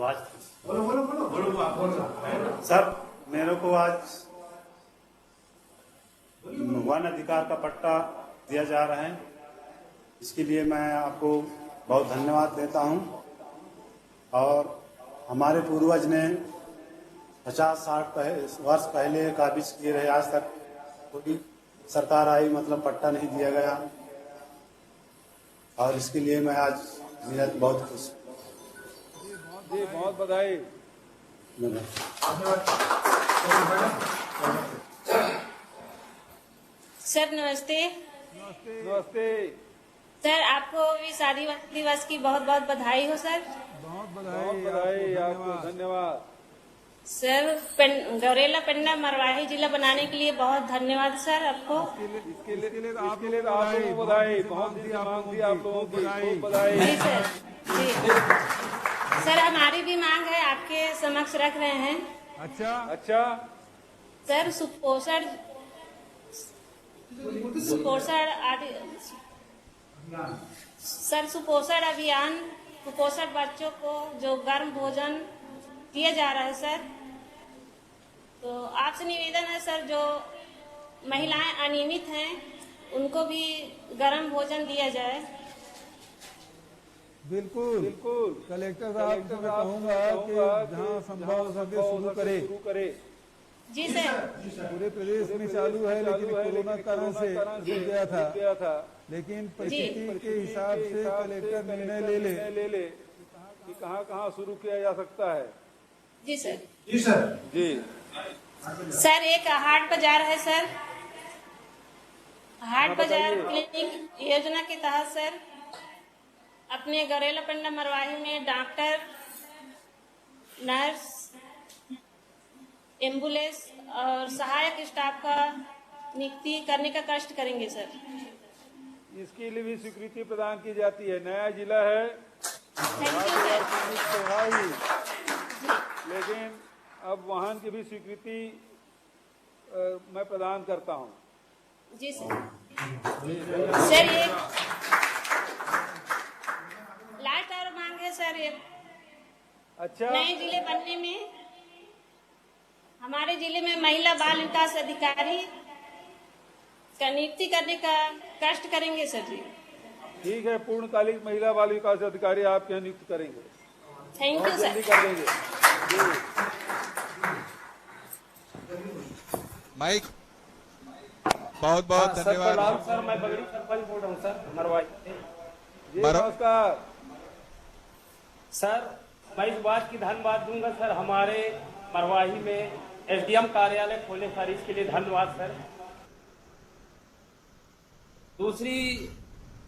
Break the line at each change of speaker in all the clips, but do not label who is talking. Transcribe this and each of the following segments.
आवाज सर, मेरे को आज वन अधिकार का पट्टा दिया जा रहा है। इसके लिए मैं आपको बहुत धन्यवाद देता हूं। और हमारे पूर्वज ने 50-60 वर्ष पहले काबिज किए रहे, आज तक कोई सरकार आई मतलब पट्टा नहीं दिया गया। और इसके लिए मैं आज बहुत खुश
जी, बहुत बधाई।
सर नमस्ते।
नमस्ते।
सर आपको भी शादी दिवस की बहुत बहुत बधाई हो सर।
बहुत बधाई आपको, धन्यवाद।
सर गौरेला पेंडा मरवाही जिला बनाने के लिए बहुत धन्यवाद सर आपको।
इसके लिए आप लोगों को बधाई, बहुत मांग थी आप लोगों की, बहुत बधाई।
जी सर, जी सर, हमारी भी मांग है, आपके समक्ष रख रहे हैं।
अच्छा
सर सुपोषण अभियान, कुपोषण बच्चों को जो गर्म भोजन दिया जा रहा है सर, तो आपसे निवेदन है सर, जो महिलाएं अनियमित हैं उनको भी गर्म भोजन दिया जाए।
बिल्कुल कलेक्टर साहब को मैं कहूँगा कि जहाँ संभव हो सके शुरू करे।
जी सर।
पूरे प्रदेश में चालू है, लेकिन कोरोना कारण से रुक गया था। लेकिन परिस्थिति के हिसाब से कलेक्टर निर्णय ले ले
कि कहाँ शुरू किया जा सकता है।
जी सर।
जी
सर एक हाट बाजार है सर, हाट बाजार क्लिनिक योजना के तहत सर अपने गौरेला पेंडा मरवाही में डॉक्टर, नर्स, एम्बुलेंस और सहायक स्टाफ का नियुक्ति करने का कष्ट करेंगे सर।
इसके लिए भी स्वीकृति प्रदान की जाती है। नया जिला है, लेकिन अब वाहन की भी स्वीकृति मैं प्रदान करता हूं।
जी सर। सर ये लास्ट और मांग है सर, ये
अच्छा,
नए जिले बनने में हमारे जिले में महिला बाल विकास अधिकारी का नियुक्ति करने का कष्ट करेंगे सर जी।
ठीक है, पूर्णकालिक महिला बाल विकास अधिकारी आपके यहाँ नियुक्त करेंगे।
Thank you sir.
कर देंगे।
माइक बहुत धन्यवाद
सर। मैं बगड़ी सरपंच बोल रहा हूँ सर, मरवाही से।
नमस्कार
सर, मैं इस बात की धन्यवाद दूंगा सर, हमारे मरवाही में एसडीएम कार्यालय खोले सर, इसके लिए धन्यवाद सर। दूसरी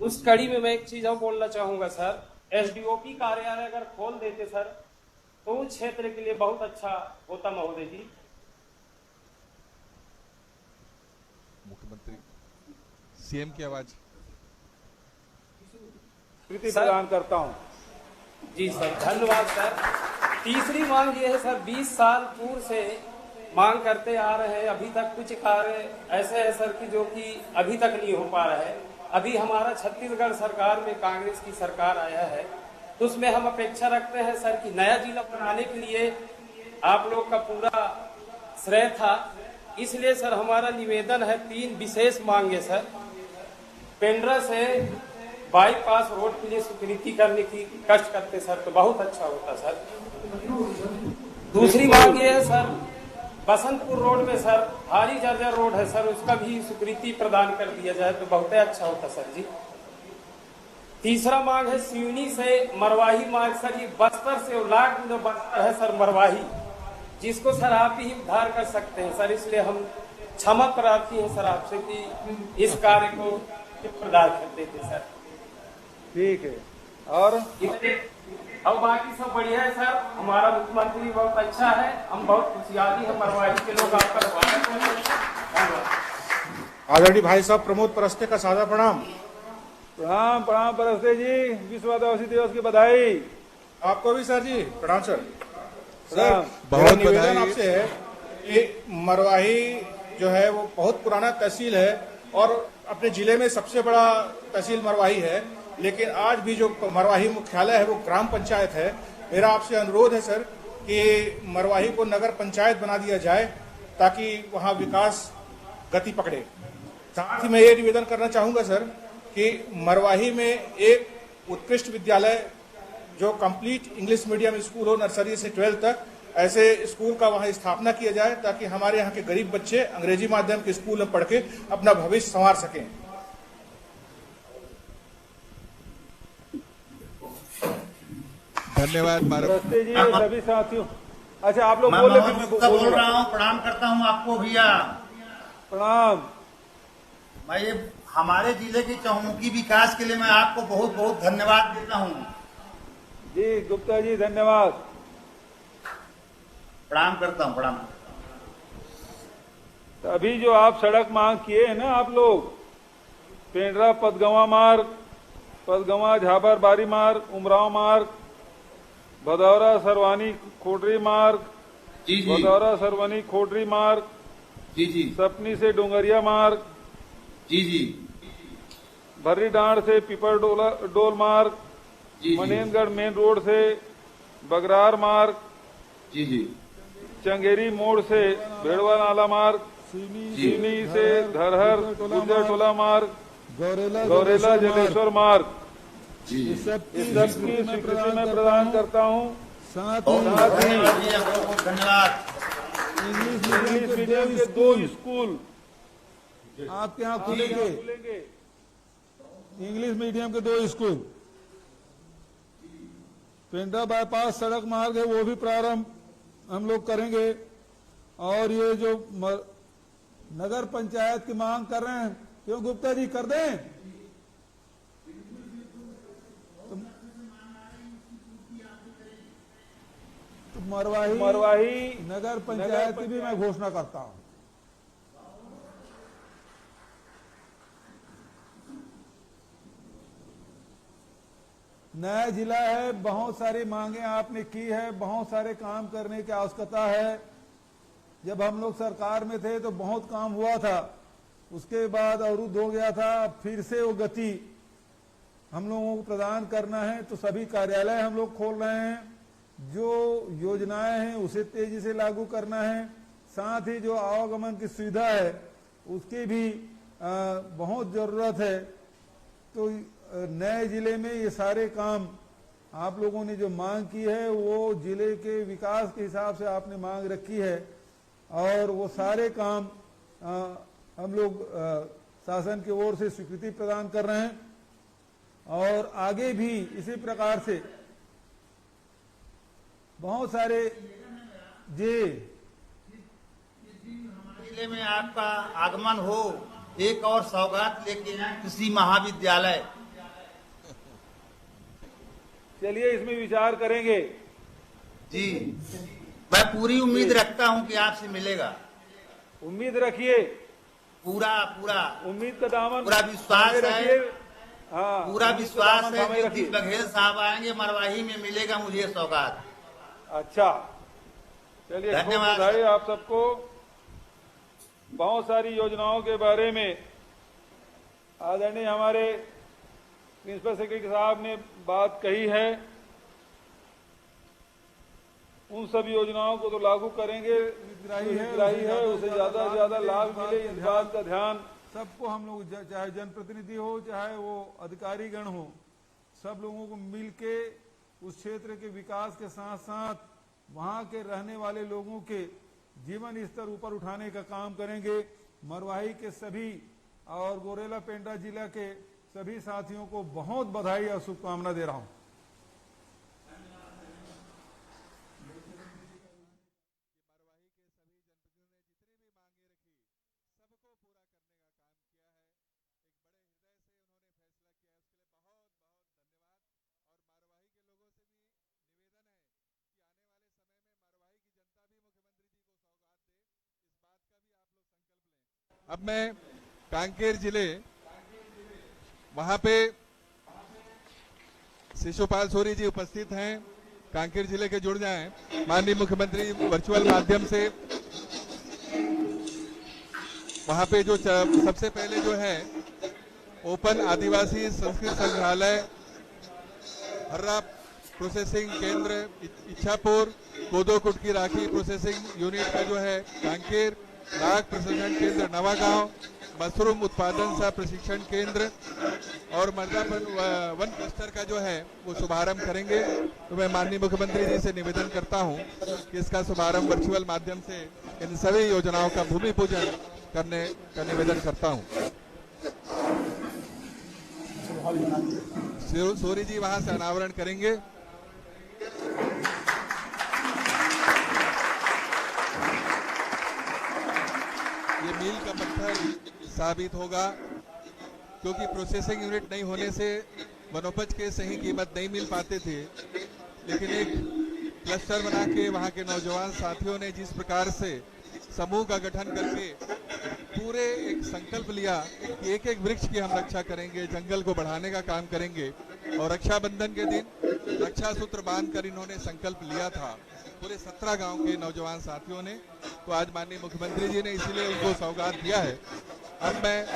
उस कड़ी में मैं एक चीज और बोलना चाहूंगा सर, एसडीओपी कार्यालय अगर खोल देते सर तो उस क्षेत्र के लिए बहुत अच्छा होता महोदय जी।
मुख्यमंत्री सीएम की आवाज
प्रदान करता हूं।
जी सर, धन्यवाद सर। तीसरी मांग ये है सर, 20 साल पूर्व से मांग करते आ रहे हैं, अभी तक कुछ कार्य ऐसे है सर कि जो कि अभी तक नहीं हो पा रहा है। अभी हमारा छत्तीसगढ़ सरकार में कांग्रेस की सरकार आया है, तो उसमें हम अपेक्षा रखते हैं सर कि नया जिला बनाने के लिए आप लोग का पूरा श्रेय था। इसलिए सर हमारा निवेदन है, 3 विशेष मांगे सर। पेंड्रा से बाईपास रोड के लिए स्वीकृति करने की कष्ट करते सर तो बहुत अच्छा होता सर। दूसरी मांग ये है सर, बसंतपुर रोड में सर भारी जर्जर रोड है सर, उसका भी स्वीकृति प्रदान कर दिया जाए तो बहुत अच्छा होता सर जी। तीसरा मांग है सिवनी से मरवाही मार्ग सर, ये बस्तर से लाख बस्तर है सर मरवाही, जिसको सर आप ही उद्धार कर सकते हैं सर। इसलिए हम क्षमा प्रार्थी हैं सर आपसे कि इस कार्य को प्रदान कर देते सर।
ठीक है, और
अब बाकी सब बढ़िया है सर। हमारा मुख्यमंत्री बहुत अच्छा है, हम बहुत खुशहाली है, मरवाही के लोग आपका स्वागत करेंगे।
आदरणीय भाई साहब प्रमोद परस्ते का सादा प्रणाम।
प्रणाम परस्ते जी, विश्व आदिवासी दिवस की बधाई।
आपको भी सर जी प्रणाम सर।
सर
बहुत निवेदन आपसे है कि मरवाही जो है वो बहुत पुराना तहसील है और अपने जिले में सबसे बड़ा तहसील मरवाही है, लेकिन आज भी जो मरवाही मुख्यालय है वो ग्राम पंचायत है। मेरा आपसे अनुरोध है सर कि मरवाही को नगर पंचायत बना दिया जाए ताकि वहां विकास गति पकड़े। साथ ही मैं ये निवेदन करना चाहूंगा सर कि मरवाही में एक उत्कृष्ट विद्यालय जो कंप्लीट इंग्लिश मीडियम स्कूल हो, नर्सरी से 12th तक, ऐसे स्कूल का वहां स्थापना किया जाए ताकि हमारे यहाँ के गरीब बच्चे अंग्रेजी माध्यम के स्कूल में पढ़ के अपना भविष्य संवार सकें।
धन्यवाद
नमस्ते जी सभी साथियों। अच्छा आप लोग बोल
बोल रहा हूँ, प्रणाम करता हूँ आपको भैया।
प्रणाम।
मैं ये हमारे जिले के चहुमुखी विकास के लिए मैं आपको बहुत बहुत धन्यवाद देता हूँ।
जी गुप्ता जी धन्यवाद।
प्रणाम करता हूँ, प्रणाम।
तो अभी जो आप सड़क मांग किए हैं ना आप लोग, पेंड्रा पदगवा मार्ग, पदगवा झाबर बारी मार्ग, उमराव मार्ग, भदौरा सरवानी खोडरी मार्ग, भदौरा सरवानी खोडरी मार्ग,
जी
सपनी से डोंगरिया मार्ग,
जी
भर्री डांड से पिपर डोल मार्ग, मनेंद्रगढ़ मेन रोड से बगरार मार्ग,
जी
चंगेरी मोड़ से भेड़वा नाला मार्ग, सीनी से धरहर गुर्जर टोला मार्ग, गौरेला जलेश्वर मार्ग, इस सब की स्वीकृति मैं प्रदान करता हूँ।
साथ ही धन्यवाद।
इंग्लिश मीडियम के 2 स्कूल
आपके यहाँ खुलेंगे। इंग्लिश मीडियम के 2 स्कूल, पेंड्रा बाईपास सड़क मार्ग है वो भी प्रारंभ हम लोग करेंगे। और ये जो नगर पंचायत की मांग कर रहे हैं, क्यों गुप्ता जी कर दें? तो मरवाही नगर पंचायत की भी मैं घोषणा करता हूं। नया जिला है, बहुत सारी मांगे आपने की है, बहुत सारे काम करने की आवश्यकता है। जब हम लोग सरकार में थे तो बहुत काम हुआ था, उसके बाद अवरुद्ध हो गया था, फिर से वो गति हम लोगों को प्रदान करना है। तो सभी कार्यालय हम लोग खोल रहे हैं, जो योजनाएं हैं उसे तेजी से लागू करना है। साथ ही जो आवागमन की सुविधा है उसकी भी बहुत जरूरत है। तो नए जिले में ये सारे काम आप लोगों ने जो मांग की है वो जिले के विकास के हिसाब से आपने मांग रखी है, और वो सारे काम हम लोग शासन की ओर से स्वीकृति प्रदान कर रहे हैं। और आगे भी इसी प्रकार से बहुत सारे
जिले में आपका आगमन हो, एक और सौगात लेके आए कृषि महाविद्यालय।
चलिए इसमें विचार करेंगे।
जी मैं पूरी उम्मीद रखता हूं कि आपसे मिलेगा।
उम्मीद रखिए,
पूरा
उम्मीद का दामन
पूरा विश्वास है।
हाँ,
पूरा विश्वास है कि
रखिए।
बघेल साहब आएंगे, मरवाही में मिलेगा मुझे सौगात।
अच्छा चलिए,
धन्यवाद।
बधाई आप सबको। बहुत सारी योजनाओं के बारे में आदरणीय हमारे प्रिंसिपल सेक्रेटरी साहब ने बात कही है। उन सब योजनाओं को तो लागू करेंगे, हितग्राही है उसे ज्यादा से ज्यादा लाभ मिले, इस बात का ध्यान
सबको हम लोग, चाहे जनप्रतिनिधि हो चाहे वो अधिकारीगण हो, सब लोगों को मिलके उस क्षेत्र के विकास के साथ साथ वहां के रहने वाले लोगों के जीवन स्तर ऊपर उठाने का काम करेंगे। मरवाही के सभी और गोरेला पेंड्रा जिला के सभी साथियों को बहुत बधाई और शुभकामना दे रहा हूं।
अब मैं कांकेर जिले, वहां पे शिशुपाल सोरी जी उपस्थित हैं, कांकेर जिले के जुड़ जाएं। माननीय मुख्यमंत्री वर्चुअल माध्यम से वहां पे जो सबसे पहले जो है ओपन आदिवासी संस्कृत संग्रहालय हर्रा प्रोसेसिंग केंद्र इच्छापुर, कोदो कुटकी राखी प्रोसेसिंग यूनिट का जो है कांकेर, नाग प्रसंस्करण केंद्र नवागांव, मशरूम उत्पादन सह प्रशिक्षण केंद्र और मर्दापन वन क्लस्टर का जो है वो शुभारंभ करेंगे। तो मैं माननीय मुख्यमंत्री जी से निवेदन करता हूं कि इसका शुभारंभ वर्चुअल माध्यम से इन सभी योजनाओं का भूमि पूजन करने का निवेदन करता हूं। सूरी जी वहां से अनावरण करेंगे। ये मील का पत्थर साबित होगा, क्योंकि प्रोसेसिंग यूनिट नहीं होने से वनोपज के सही कीमत नहीं मिल पाते थे, लेकिन एक क्लस्टर बना के वहाँ के नौजवान साथियों ने जिस प्रकार से समूह का गठन करके पूरे एक संकल्प लिया कि एक एक वृक्ष की हम रक्षा करेंगे, जंगल को बढ़ाने का काम करेंगे, और रक्षाबंधन के दिन रक्षा सूत्र बांधकर इन्होंने संकल्प लिया था पूरे 17 गांव के नौजवान साथियों ने। तो आज माननीय मुख्यमंत्री जी ने इसीलिए उनको सौगात दिया है। अब मैं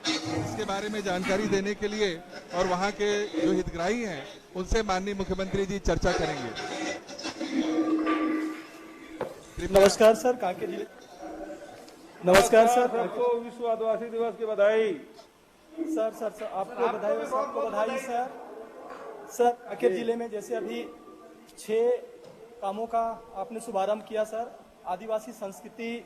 इसके बारे में जानकारी देने के लिए और वहाँ के जो हितग्राही हैं उनसे माननीय मुख्यमंत्री जी चर्चा करेंगे।
नमस्कार सर, कांकेर जिले। नमस्कार सर,
सबको विश्व आदिवासी दिवस की बधाई।
सर आपको बधाई, सबको बधाई सर। सर कांकेर जिले में जैसे अभी 6 कामों का आपने शुभारंभ किया सर। आदिवासी संस्कृति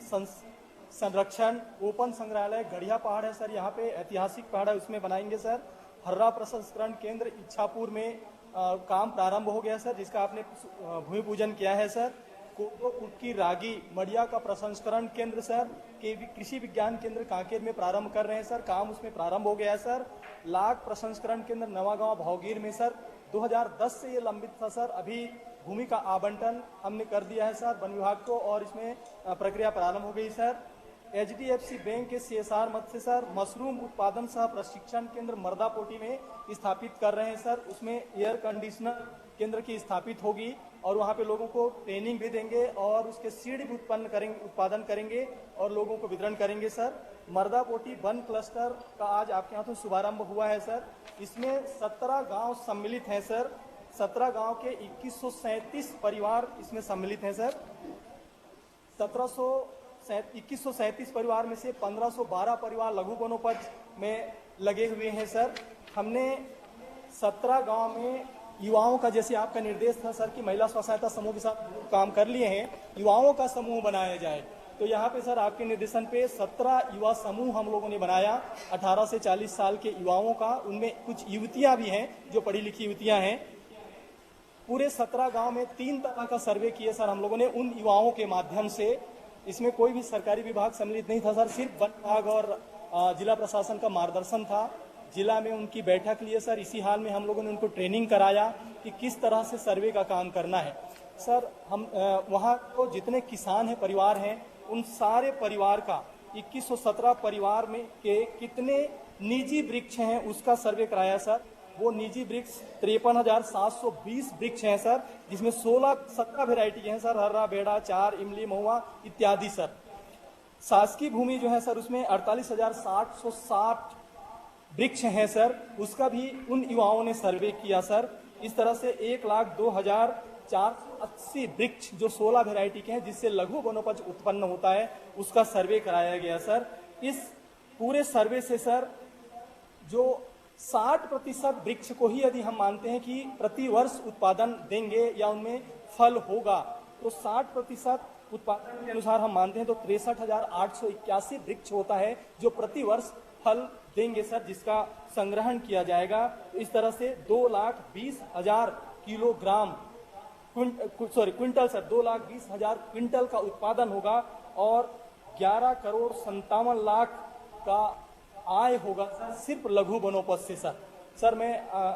संरक्षण ओपन संग्रहालय गढ़िया पहाड़ है सर, यहाँ पे ऐतिहासिक पहाड़ है, उसमें बनाएंगे सर। हर्रा प्रसंस्करण केंद्र इच्छापुर में काम प्रारंभ हो गया सर, जिसका आपने भूमि पूजन किया है सर। कोदो कुटकी रागी मड़िया का प्रसंस्करण केंद्र सर के कृषि विज्ञान केंद्र कांकेर में प्रारंभ कर रहे हैं सर, काम उसमें प्रारंभ हो गया है सर। लाख प्रसंस्करण केंद्र नवागांव भावगीर में सर 2010 से ये लंबित था सर, अभी भूमि का आवंटन हमने कर दिया है सर वन विभाग को, और इसमें प्रक्रिया प्रारंभ हो गई सर। HDFC बैंक के CSR मद से सर मशरूम उत्पादन सह प्रशिक्षण केंद्र मर्दापोटी में स्थापित कर रहे हैं सर, उसमें एयर कंडीशनर केंद्र की स्थापित होगी और वहाँ पे लोगों को ट्रेनिंग भी देंगे और उसके सीड भी उत्पादन करेंगे और लोगों को वितरण करेंगे सर। मर्दापोटी वन क्लस्टर का आज आपके हाथों शुभारंभ हुआ है सर, इसमें 17 गांव सम्मिलित हैं सर। 17 गांव के 2137 परिवार इसमें सम्मिलित हैं सर। 2137 परिवार में से 1512 परिवार लघु वनोपज में लगे हुए हैं सर। हमने 17 गांव में युवाओं का, जैसे आपका निर्देश था सर कि महिला स्व सहायता समूह के साथ काम कर लिए हैं, युवाओं का समूह बनाया जाए, तो यहाँ पे सर आपके निर्देशन पे 17 युवा समूह हम लोगों ने बनाया 18 से 40 साल के युवाओं का। उनमें कुछ युवतियां भी हैं जो पढ़ी लिखी युवतियां हैं। पूरे 17 गांव में 3 तरह का सर्वे किए सर हम लोगों ने उन युवाओं के माध्यम से। इसमें कोई भी सरकारी विभाग सम्मिलित नहीं था सर, सिर्फ वन विभाग और जिला प्रशासन का मार्गदर्शन था। जिला में उनकी बैठक लिए सर, इसी हाल में हम लोगों ने उनको ट्रेनिंग कराया कि किस तरह से सर्वे का काम करना है सर। हम वहाँ को जितने किसान हैं, परिवार हैं, उन सारे परिवार का 2117 परिवार में के कितने निजी वृक्ष हैं उसका सर्वे कराया सर। वो निजी वृक्ष 53,720 वृक्ष हैं सर, जिसमें 17 वेराइटी के हैं सर, हर्रा, बेड़ा, चार, इमली, महुआ इत्यादि सर। शासकीय भूमि जो है सर उसमें 48,760 वृक्ष हैं सर, उसका भी उन युवाओं ने सर्वे किया सर। इस तरह से 1,02,480 वृक्ष जो 16 वेराइटी के हैं जिससे लघु वनोपज उत्पन्न होता है उसका सर्वे कराया गया सर। इस पूरे सर्वे से सर जो 60% वृक्ष को ही यदि हम मानते हैं कि प्रति वर्ष उत्पादन देंगे या उनमें फल होगा, तो 60% उत्पादन के अनुसार हम मानते हैं तो 63,881 वृक्ष होता है जो प्रति वर्ष फल देंगे सर, जिसका संग्रहण किया जाएगा। इस तरह से 2,20,000 किलोग्राम क्विंटल सर 2,20,000 क्विंटल का उत्पादन होगा और 11,57,00,000 का आय होगा सर सिर्फ लघु वनोपज से सर। सर मैं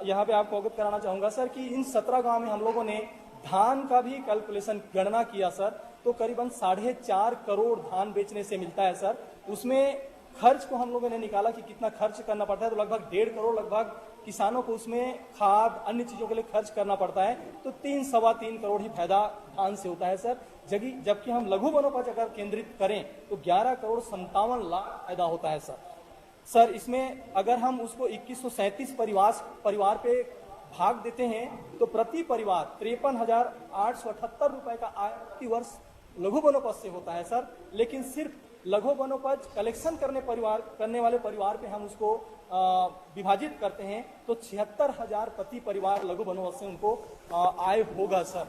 यहाँ पे आपको अवगत कराना चाहूंगा सर कि इन 17 गांव में हम लोगों ने धान का भी कैलकुलेशन गणना किया सर, तो करीबन 4.5 करोड़ धान बेचने से मिलता है सर। उसमें खर्च को हम लोगों ने निकाला कि कितना खर्च करना पड़ता है, तो लगभग 1.5 करोड़ लगभग किसानों को उसमें खाद अन्य चीजों के लिए खर्च करना पड़ता है, तो 3-3.25 करोड़ ही फायदा धान से होता है सर। जबकि हम लघु वनोपज अगर केंद्रित करें तो 11,57,00,000 फायदा होता है सर। इसमें अगर हम उसको 2137 परिवार पे भाग देते हैं तो प्रति परिवार 53,878 रुपए का आय प्रति वर्ष लघु वनोपज से होता है सर। लेकिन सिर्फ लघु वनोपज कलेक्शन करने वाले परिवार पे हम उसको विभाजित करते हैं तो 76,000 प्रति परिवार लघु वनोपज से उनको आय होगा सर।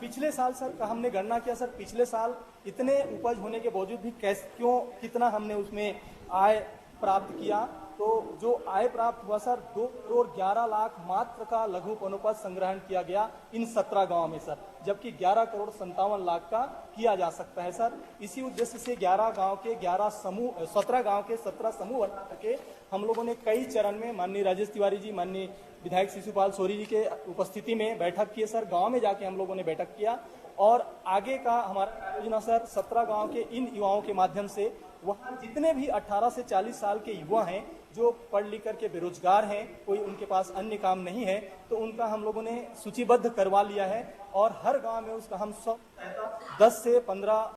पिछले साल सर का हमने गणना किया सर, पिछले साल इतने उपज होने के बावजूद भी कितना हमने उसमें आय प्राप्त किया, तो जो आय प्राप्त हुआ सर 2 करोड़ 11 लाख मात्र का लघु वनोपज संग्रहण किया गया इन 17 गांव में सर, जबकि 11 करोड़ 57 लाख का किया जा सकता है सर। इसी उद्देश्य से 17 गांव के 17 समूह बना करके हम लोगों ने कई चरण में माननीय राजेश तिवारी जी, माननीय विधायक शिशुपाल सोरी जी के उपस्थिति में बैठक किए सर। गांव में जाके हम लोगों ने बैठक किया और आगे का हमारा योजना सर 17 गांव के इन युवाओं के माध्यम से वहाँ जितने भी 18 से 40 साल के युवा हैं जो पढ़ लिख करके बेरोजगार हैं, कोई उनके पास अन्य काम नहीं है, तो उनका हम लोगों ने सूचीबद्ध करवा लिया है और हर गांव में उसका हम 10 से 15